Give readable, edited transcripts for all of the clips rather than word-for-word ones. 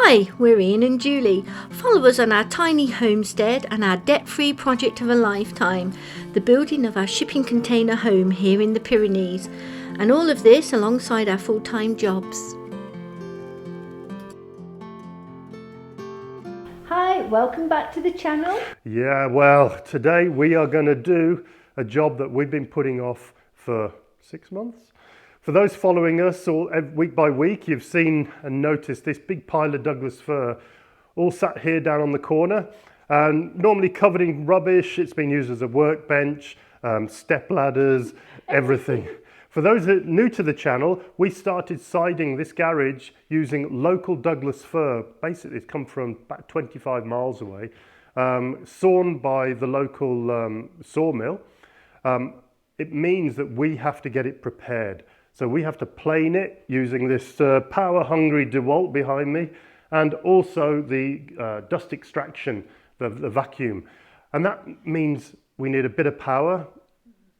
Hi, we're Ian and Julie. Follow us on our tiny homestead and our debt-free project of a lifetime, the building of our shipping container home here in the Pyrenees, and all of this alongside our full-time jobs. Hi, welcome back to the channel. Yeah, well, today we are going to do a job that we've been putting off for 6 months. For those following us week by week, you've seen and noticed this big pile of Douglas fir all sat here down on the corner, and normally covered in rubbish. It's been used as a workbench, step ladders, everything. For those that are new to the channel, we started siding this garage using local Douglas fir. Basically, it's come from about 25 miles away, sawn by the local sawmill. It means that we have to get it prepared. So we have to plane it using this power-hungry DeWalt behind me, and also the dust extraction, the vacuum. And that means we need a bit of power.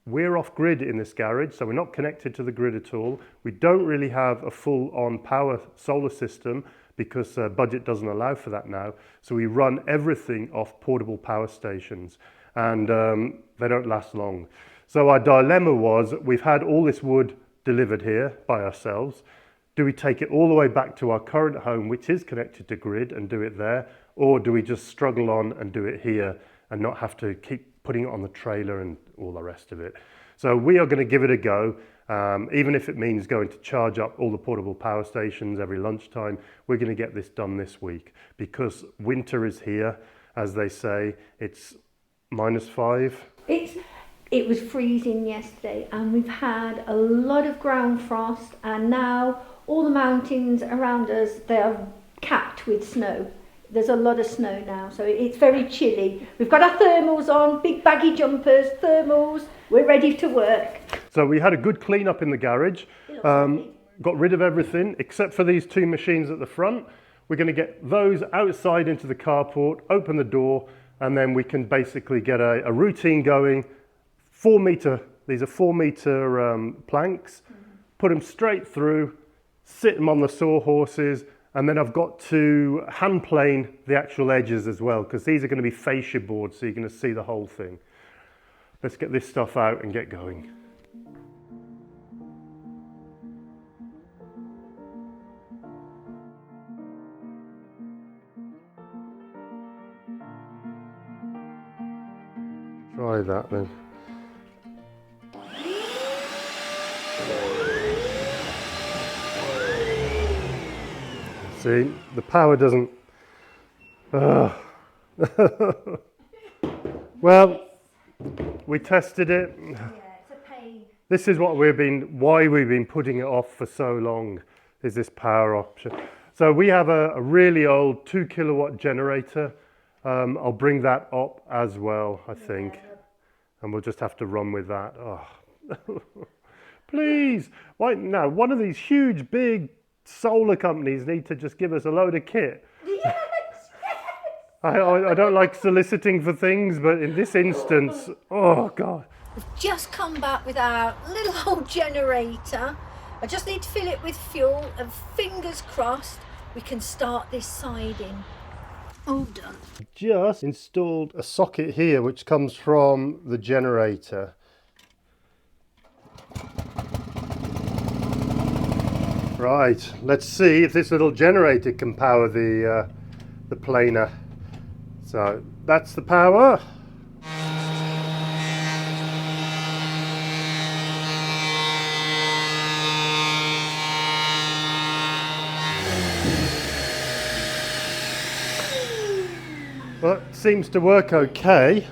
We're off-grid in this garage, so we're not connected to the grid at all. We don't really have a full-on power solar system because budget doesn't allow for that now. So we run everything off portable power stations, and they don't last long. So our dilemma was, we've had all this wood delivered here by ourselves. Do we take it all the way back to our current home, which is connected to grid, and do it there? Or do we just struggle on and do it here and not have to keep putting it on the trailer and all the rest of it? So we are going to give it a go, even if it means going to charge up all the portable power stations every lunchtime. We're going to get this done this week because winter is here, as they say. It's -5. It was freezing yesterday, and we've had a lot of ground frost, and now all the mountains around us, they are capped with snow. There's a lot of snow now, so it's very chilly. We've got our thermals on, big baggy jumpers, thermals. We're ready to work. So we had a good clean up in the garage. Got rid of everything except for these 2 machines at the front. We're going to get those outside into the carport, open the door, and then we can basically get a routine going. 4 meter, these are 4 meter planks, put them straight through, sit them on the sawhorses, and then I've got to hand plane the actual edges as well, because these are going to be fascia boards, so you're going to see the whole thing. Let's get this stuff out and get going. Try that then. See, the power doesn't... Well, we tested it. Yeah, it's a pain. This is why we've been putting it off for so long, is this power option. So we have a really old 2 kilowatt generator. I'll bring that up as well, I think. Yeah. And we'll just have to run with that. Oh. Please, why now? One of these huge, big solar companies need to just give us a load of kit. Yes, yes. I don't like soliciting for things, but in this instance, oh God. We've just come back with our little old generator. I just need to fill it with fuel, and fingers crossed we can start this siding. All done. Just installed a socket here which comes from the generator. Right, let's see if this little generator can power the planer. So that's the power. Well, it seems to work okay.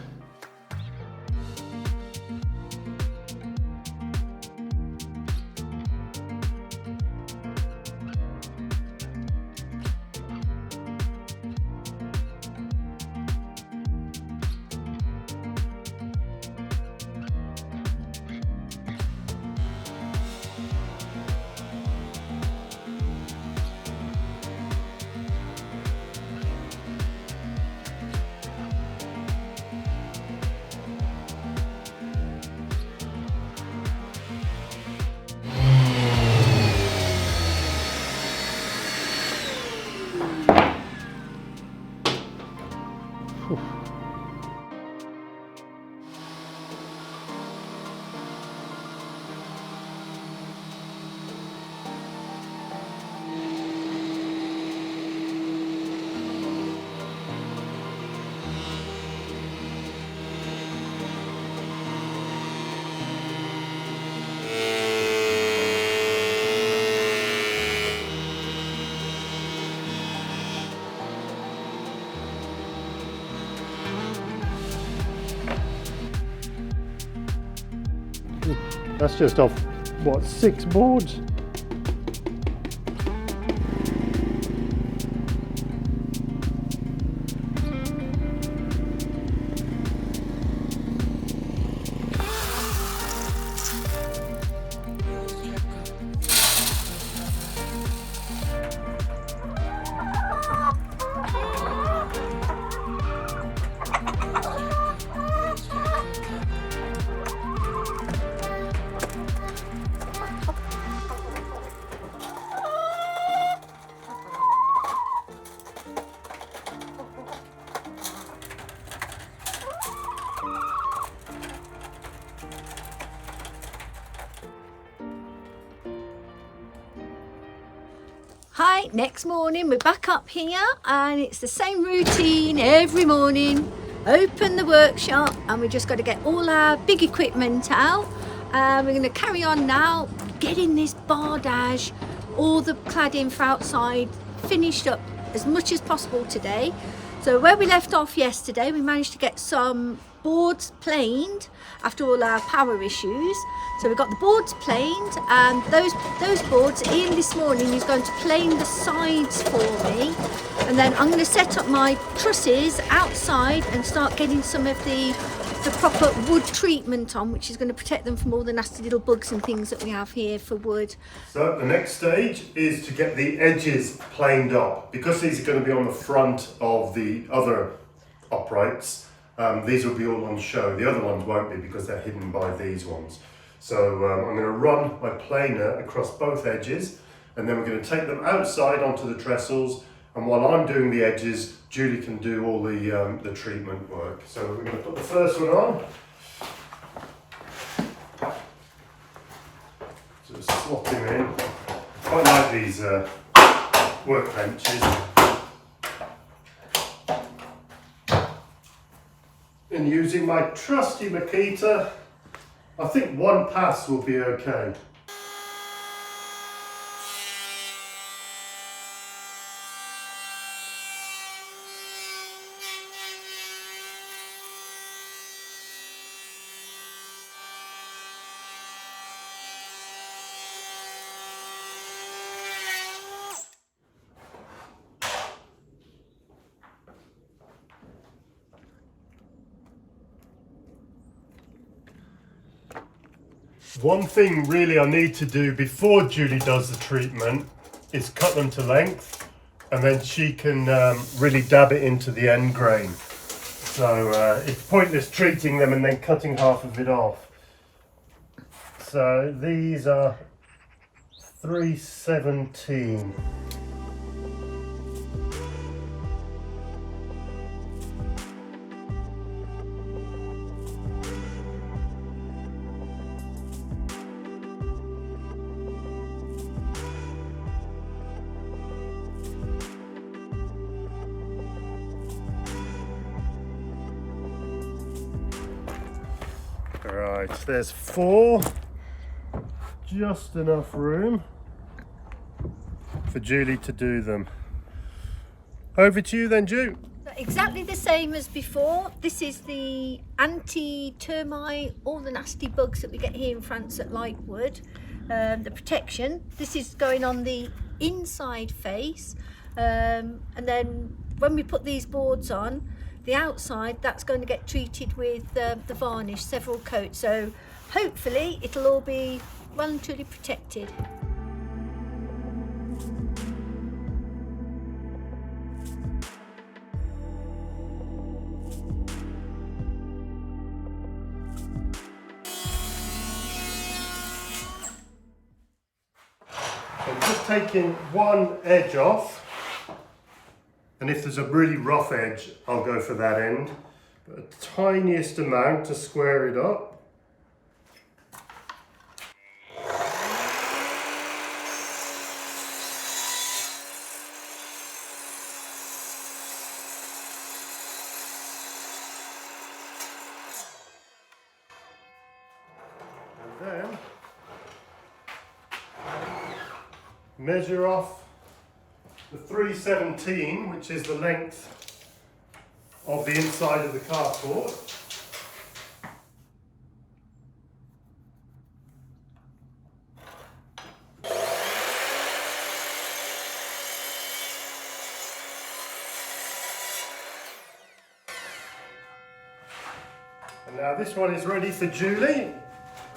That's just off, what, 6 boards? Hi, next morning we're back up here and it's the same routine every morning. Open the workshop and we just got to get all our big equipment out. We're going to carry on now, getting this bardage, all the cladding for outside finished up as much as possible today. So where we left off yesterday, we managed to get some boards planed after all our power issues. So we got the boards planed, and those boards, Ian this morning is going to plane the sides for me, and then I'm going to set up my trusses outside and start getting some of the proper wood treatment on, which is going to protect them from all the nasty little bugs and things that we have here for wood. So the next stage is to get the edges planed up. Because these are going to be on the front of the other uprights, these will be all on show. The other ones won't be because they're hidden by these ones. So I'm going to run my planer across both edges, and then we're going to take them outside onto the trestles, and while I'm doing the edges, Julie can do all the treatment work. So we're going to put the first one on. So slot him in. Quite like these workbenches. And using my trusty Makita, I think one pass will be okay. One thing really I need to do before Julie does the treatment is cut them to length, and then she can really dab it into the end grain. So it's pointless treating them and then cutting half of it off. So these are 317. Right, there's 4, just enough room for Julie to do them. Over to you then, Ju. Exactly the same as before. This is the anti-termite, all the nasty bugs that we get here in France at Lightwood, the protection. This is going on the inside face, and then when we put these boards on, the outside, that's going to get treated with the varnish, several coats. So hopefully it'll all be well and truly protected. I'm just taking one edge off. And if there's a really rough edge, I'll go for that end. But the tiniest amount to square it up. And then measure off the 317, which is the length of the inside of the carport. And now this one is ready for Julie.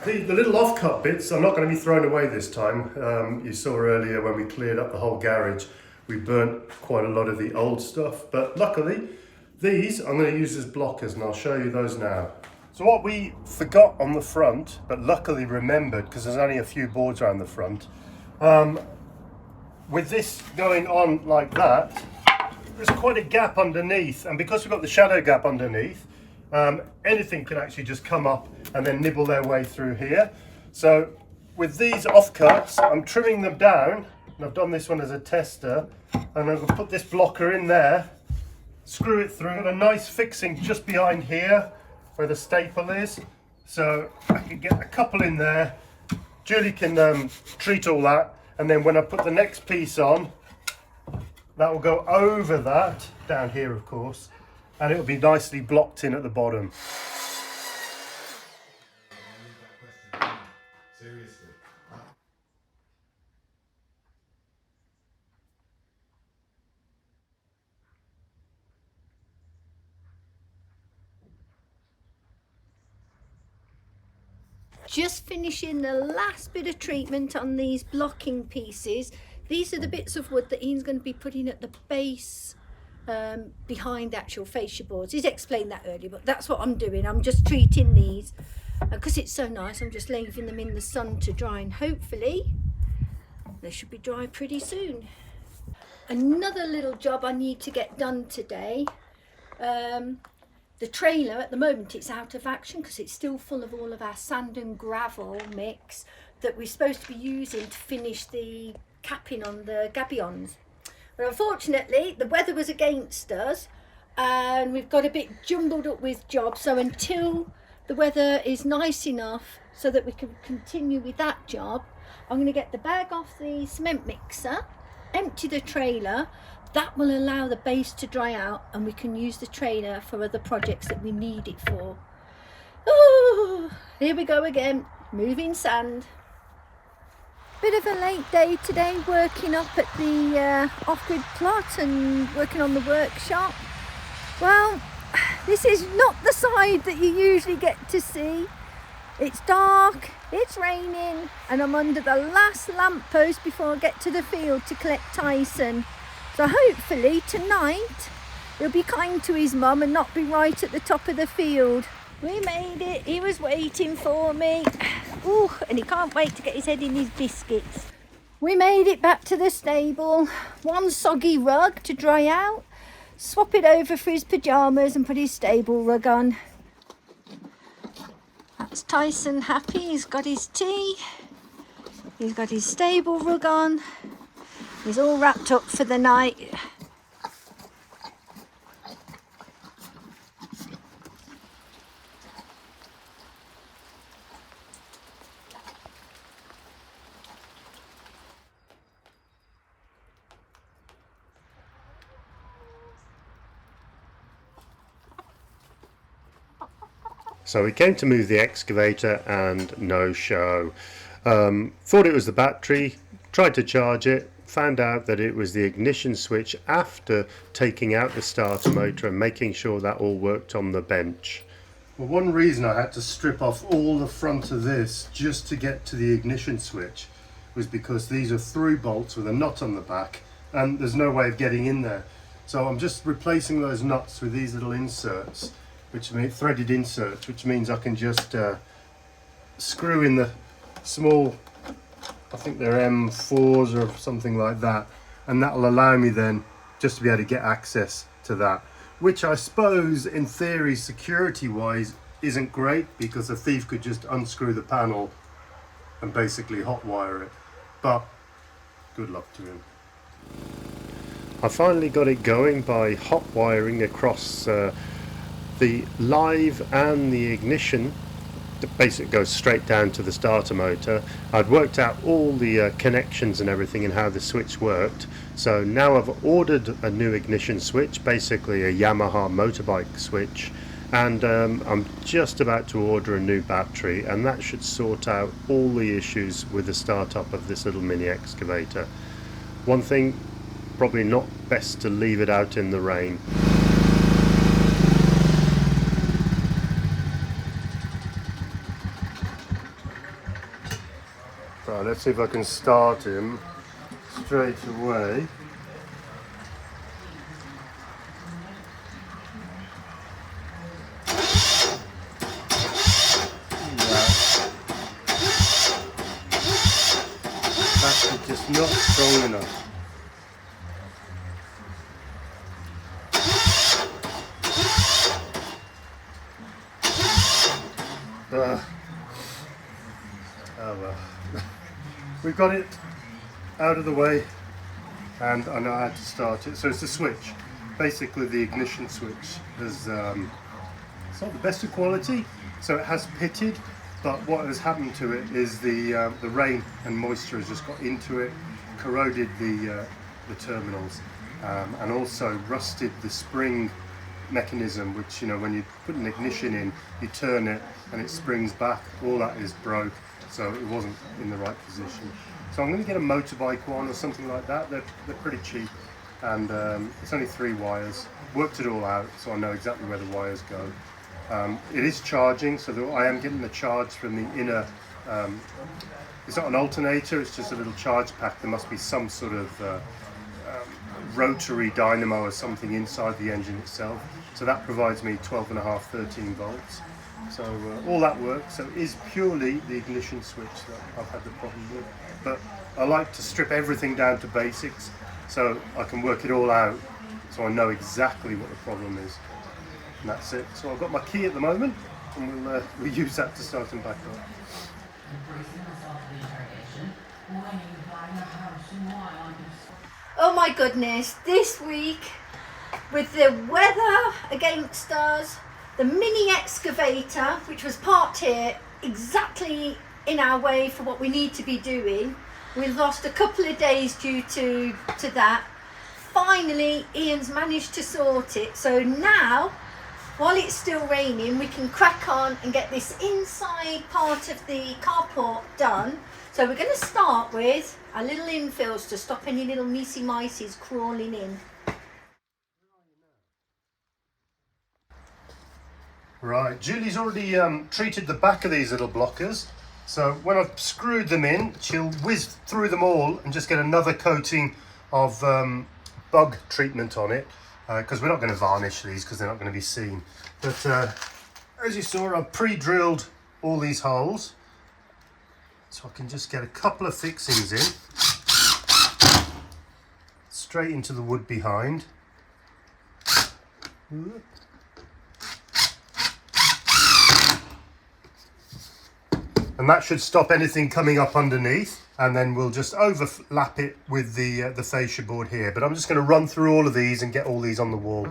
The little off-cut bits are not going to be thrown away this time. You saw earlier when we cleared up the whole garage, we burnt quite a lot of the old stuff, but luckily these I'm going to use as blockers, and I'll show you those now. So what we forgot on the front, but luckily remembered because there's only a few boards around the front, with this going on like that, there's quite a gap underneath, and because we've got the shadow gap underneath, anything can actually just come up and then nibble their way through here. So with these offcuts, I'm trimming them down, and I've done this one as a tester, and I'm going to put this blocker in there, screw it through, and a nice fixing just behind here where the staple is, so I can get a couple in there. Julie can treat all that, and then when I put the next piece on, that will go over that, down here of course, and it will be nicely blocked in at the bottom. Seriously. Just finishing the last bit of treatment on these blocking pieces. These are the bits of wood that Ian's going to be putting at the base behind the actual fascia boards. He's explained that earlier, but that's what I'm doing. I'm just treating these because it's so nice. I'm just leaving them in the sun to dry, and hopefully they should be dry pretty soon. Another little job I need to get done today. The trailer at the moment, it's out of action because it's still full of all of our sand and gravel mix that we're supposed to be using to finish the capping on the gabions. But unfortunately the weather was against us and we've got a bit jumbled up with jobs, so until the weather is nice enough so that we can continue with that job, I'm going to get the bag off the cement mixer, empty the trailer. That will allow the base to dry out and we can use the trailer for other projects that we need it for. Oh, here we go again, moving sand. Bit of a late day today, working up at the off-grid plot and working on the workshop. Well, this is not the side that you usually get to see. It's dark, it's raining, and I'm under the last lamppost before I get to the field to collect Tyson. So hopefully tonight he'll be kind to his mum and not be right at the top of the field. We made it, he was waiting for me. Ooh, and he can't wait to get his head in his biscuits. We made it back to the stable. One soggy rug to dry out, swap it over for his pyjamas and put his stable rug on. That's Tyson happy, he's got his tea, he's got his stable rug on, he's all wrapped up for the night. So we came to move the excavator and no show. Thought it was the battery, tried to charge it, found out that it was the ignition switch after taking out the starter motor and making sure that all worked on the bench. Well, one reason I had to strip off all the front of this just to get to the ignition switch was because these are through bolts with a nut on the back and there's no way of getting in there. So I'm just replacing those nuts with these little inserts, which mean threaded inserts, which means I can just screw in the small, I think they're M4s or something like that, and that will allow me then just to be able to get access to that, which I suppose in theory security wise isn't great, because a thief could just unscrew the panel and basically hotwire it, but good luck to him. I finally got it going by hot wiring across the live and the ignition. The basic goes straight down to the starter motor. I'd worked out all the connections and everything and how the switch worked. So now I've ordered a new ignition switch, basically a Yamaha motorbike switch, and I'm just about to order a new battery, and that should sort out all the issues with the startup of this little mini excavator. One thing, probably not best to leave it out in the rain. Right, let's see if I can start him straight away. That's just not strong enough. Oh well. We've got it out of the way, and I know how to start it. So it's a switch. Basically the ignition switch is it's not the best of quality, so it has pitted, but what has happened to it is the rain and moisture has just got into it, corroded the terminals, and also rusted the spring mechanism, which, you know, when you put an ignition in, you turn it and it springs back. All that is broke, so it wasn't in the right position. So I'm going to get a motorbike one or something like that. They're pretty cheap, and it's only 3 wires. Worked it all out, so I know exactly where the wires go. It is charging, so I am getting the charge from the inner. It's not an alternator, it's just a little charge pack. There must be some sort of rotary dynamo or something inside the engine itself. So that provides me 12.5, 13 volts. So all that works. So it is purely the ignition switch that I've had the problem with. But I like to strip everything down to basics so I can work it all out, so I know exactly what the problem is. And that's it. So I've got my key at the moment, and we'll use that to start them back up. Oh my goodness, this week, with the weather against us, the mini excavator, which was parked here exactly in our way for what we need to be doing, we've lost a couple of days due to that. Finally, Ian's managed to sort it, so now, while it's still raining, we can crack on and get this inside part of the carport done. So we're going to start with our little infills to stop any little micey mices crawling in. Right, Julie's already treated the back of these little blockers. So when I've screwed them in, she'll whiz through them all and just get another coating of bug treatment on it. Because we're not going to varnish these because they're not going to be seen. But as you saw, I've pre-drilled all these holes. So I can just get a couple of fixings in. Straight into the wood behind. And that should stop anything coming up underneath, and then we'll just overlap it with the fascia board here. But I'm just going to run through all of these and get all these on the wall.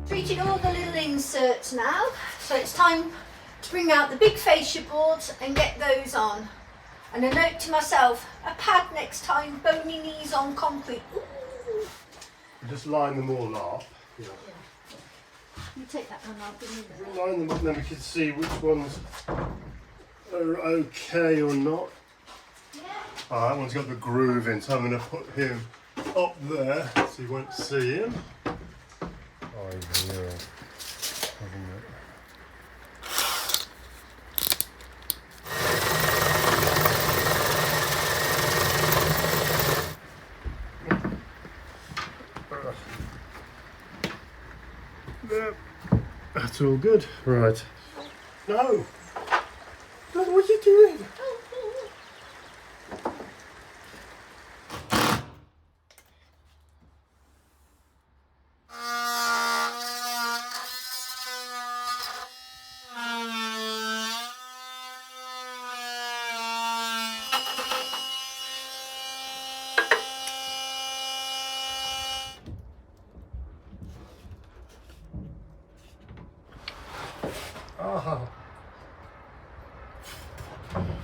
Treated all the little inserts now, so it's time to bring out the big fascia boards and get those on. And a note to myself, a pad next time, bony knees on concrete. Ooh. Just line them all up. Yeah. You take that one off. We'll line them up, then we can see which ones are okay or not. Yeah. Oh, that one's got the groove in, so I'm going to put him up there so you won't see him. It's all good. Right. No! God, what are you doing? Oh.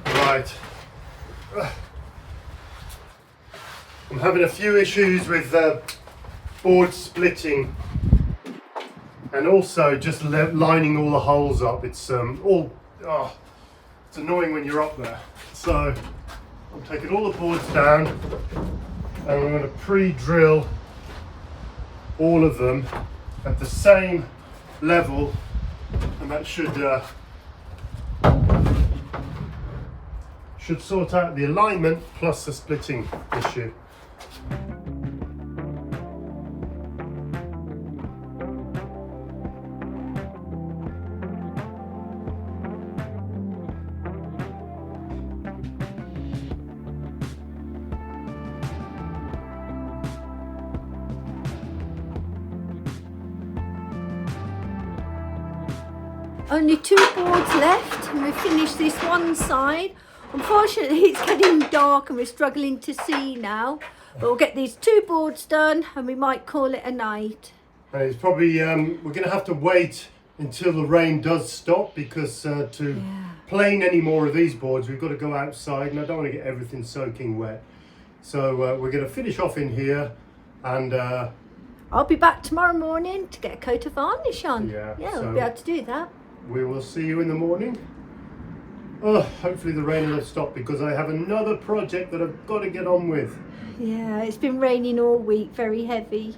Right. I'm having a few issues with board splitting and also just lining all the holes up. It's it's annoying when you're up there. So I'm taking all the boards down and I'm going to pre-drill all of them at the same level, and that should sort out the alignment plus the splitting issue. Only 2 boards left and we've finished this one side. Unfortunately it's getting dark and we're struggling to see now, but we'll get these 2 boards done and we might call it a night. And it's probably, we're going to have to wait until the rain does stop, because to plane any more of these boards we've got to go outside and I don't want to get everything soaking wet. So we're going to finish off in here, and I'll be back tomorrow morning to get a coat of varnish on. Yeah, we'll be able to do that. We will see you in the morning. Oh, hopefully the rain will have stopped, because I have another project that I've got to get on with. Yeah, it's been raining all week, very heavy.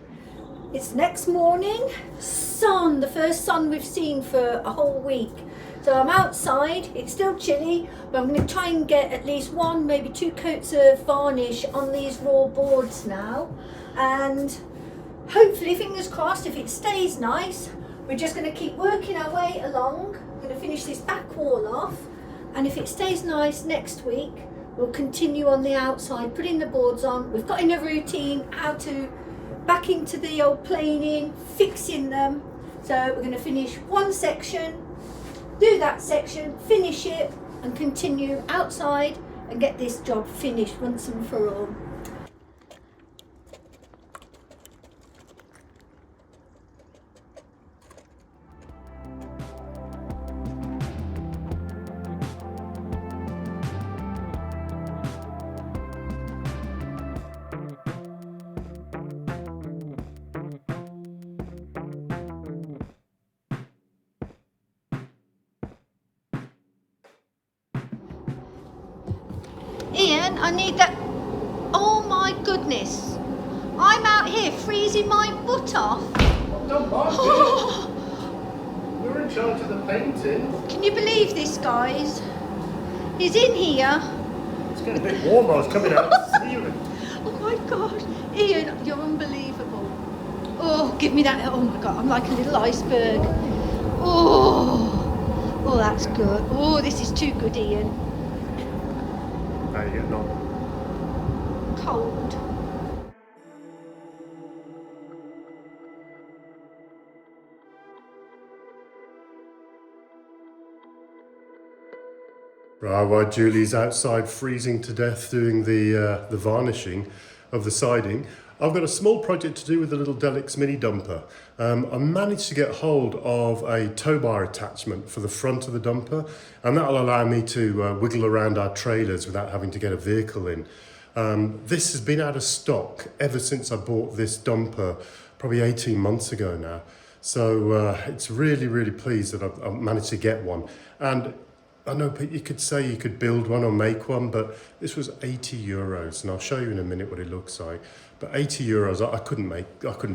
It's next morning, sun, the first sun we've seen for a whole week. So I'm outside, it's still chilly, but I'm going to try and get at least 1, maybe 2 coats of varnish on these raw boards now. And hopefully, fingers crossed, if it stays nice, we're just going to keep working our way along. I'm going to finish this back wall off, and if it stays nice next week, we'll continue on the outside, putting the boards on. We've got in a routine how to back into the old planing, fixing them. So we're going to finish one section, do that section, finish it, and continue outside and get this job finished once and for all. Ian, I need that. Oh my goodness. I'm out here freezing my butt off. Don't mind me. You're in charge of the painting. Can you believe this, guys? He's in here. It's getting a bit warm. I was coming out to see you. Oh my God. Ian, you're unbelievable. Oh, give me that. Oh my God, I'm like a little iceberg. Oh, that's good. Oh, this is too good, Ian. How are you getting on? Cold. Right, while Julie's outside freezing to death doing the varnishing of the siding, I've got a small project to do with the little Delix mini dumper. I managed to get hold of a tow bar attachment for the front of the dumper, and that'll allow me to wiggle around our trailers without having to get a vehicle in. This has been out of stock ever since I bought this dumper, probably 18 months ago now. So it's really, really pleased that I've managed to get one. And I know you could say you could build one or make one, but this was €80, and I'll show you in a minute what it looks like. But €80, I couldn't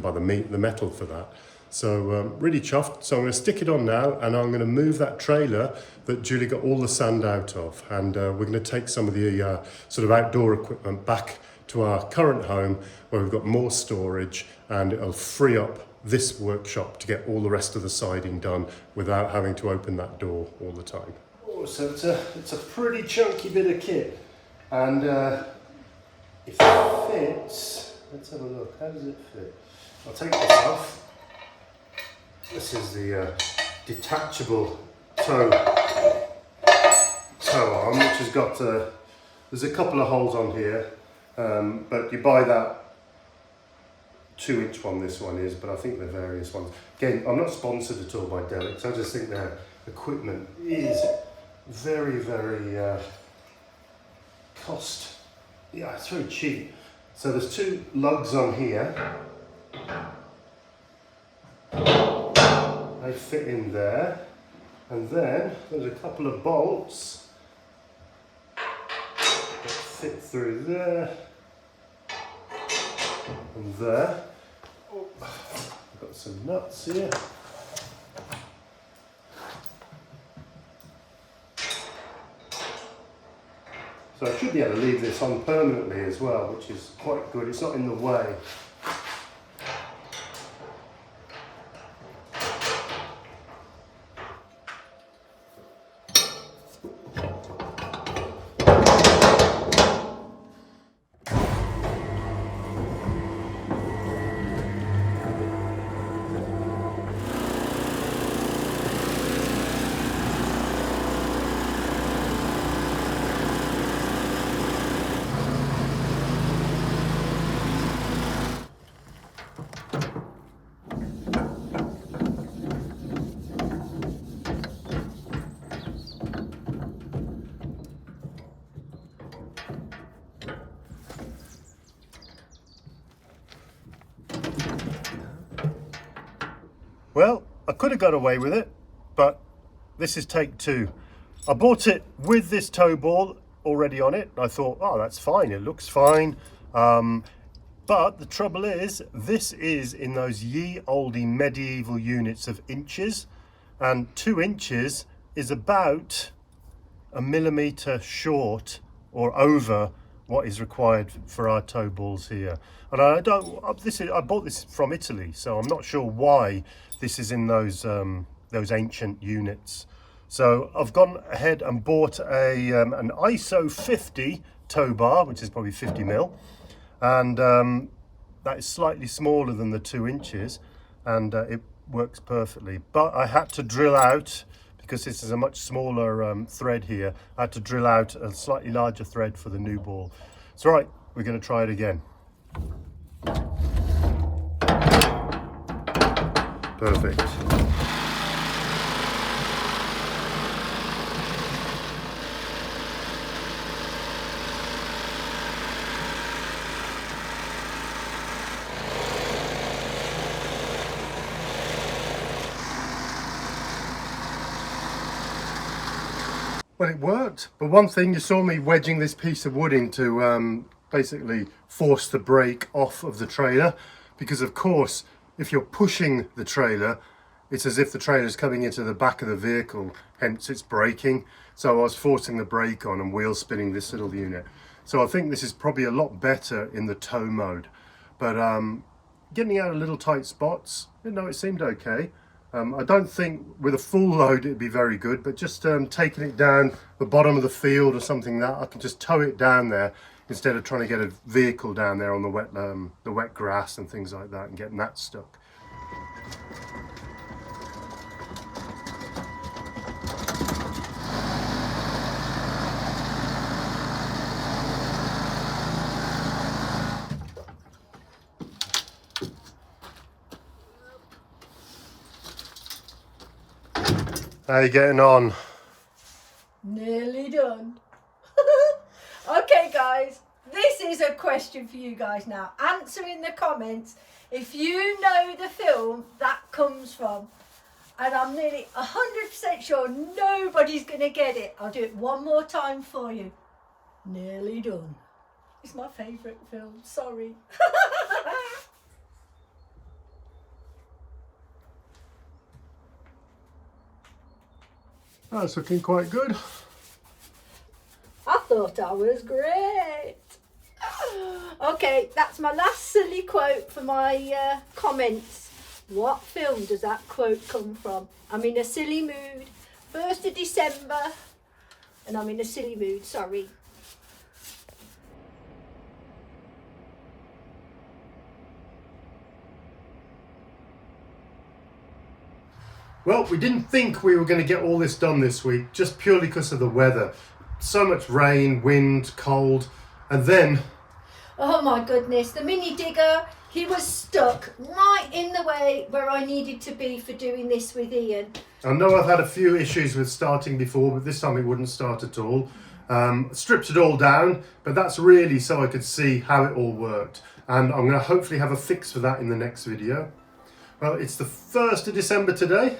buy the metal for that. So really chuffed. So I'm going to stick it on now, and I'm going to move that trailer that Julie got all the sand out of, and we're going to take some of the sort of outdoor equipment back to our current home where we've got more storage, and it'll free up this workshop to get all the rest of the siding done without having to open that door all the time. Oh, so it's a pretty chunky bit of kit, and if it fits, let's have a look. How does it fit? I'll take this off. This is the detachable toe arm, which has got there's a couple of holes on here, but you buy that 2-inch one, this one is, but I think they're various ones. Again, I'm not sponsored at all by Delix. I just think their equipment is very, very it's very cheap. So there's 2 lugs on here. They fit in there, and then there's a couple of bolts that fit through there and there. Oh, I've got some nuts here. So I should be able to leave this on permanently as well, which is quite good. It's not in the way. Well, I could have got away with it, but this is take 2. I bought it with this toe ball already on it. I thought, oh, that's fine, it looks fine. But the trouble is, this is in those ye olde medieval units of inches, and 2 inches is about a millimetre short or over what is required for our toe balls here. And I bought this from Italy, so I'm not sure why this is in those ancient units. So I've gone ahead and bought an ISO 50 tow bar, which is probably 50 mil, and that is slightly smaller than the 2 inches, and it works perfectly. But I had to drill out, because this is a much smaller thread here, I had to drill out a slightly larger thread for the new ball. So right, we're going to try it again. Perfect. Well, it worked, but one thing, you saw me wedging this piece of wood in to basically force the brake off of the trailer, because of course if you're pushing the trailer, it's as if the trailer is coming into the back of the vehicle, hence it's braking. So I was forcing the brake on and wheel spinning this little unit. So I think this is probably a lot better in the tow mode, but getting out of little tight spots, it seemed okay. I don't think with a full load it'd be very good, but just taking it down the bottom of the field or something, that I can just tow it down there instead of trying to get a vehicle down there on the wet grass and things like that and getting that stuck. How you getting on? Nearly done. Okay guys, this is a question for you guys now. Answer in the comments if you know the film that comes from. And I'm nearly 100% sure nobody's going to get it. I'll do it one more time for you. Nearly Done. It's my favourite film, sorry. That's looking quite good. I thought I was great. Okay, that's my last silly quote for my comments. What film does that quote come from? I'm in a silly mood. 1st of December, and I'm in a silly mood, sorry. Well, we didn't think we were going to get all this done this week, just purely because of the weather. So much rain, wind, cold, and then... Oh my goodness, the mini digger, he was stuck right in the way where I needed to be for doing this with Ian. I know I've had a few issues with starting before, but this time it wouldn't start at all. Stripped it all down, but that's really so I could see how it all worked. And I'm going to hopefully have a fix for that in the next video. Well, it's the 1st of December today.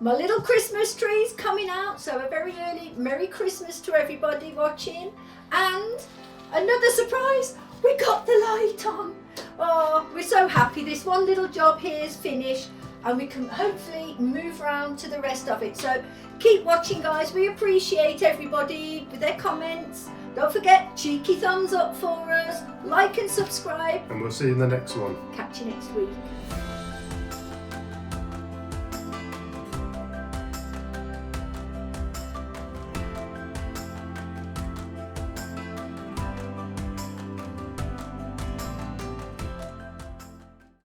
My little Christmas tree's coming out, so a very early Merry Christmas to everybody watching. And another surprise, we got the light on. Oh, we're so happy. This one little job here is finished and we can hopefully move around to the rest of it. So keep watching, guys. We appreciate everybody with their comments. Don't forget, cheeky thumbs up for us, like and subscribe. And we'll see you in the next one. Catch you next week.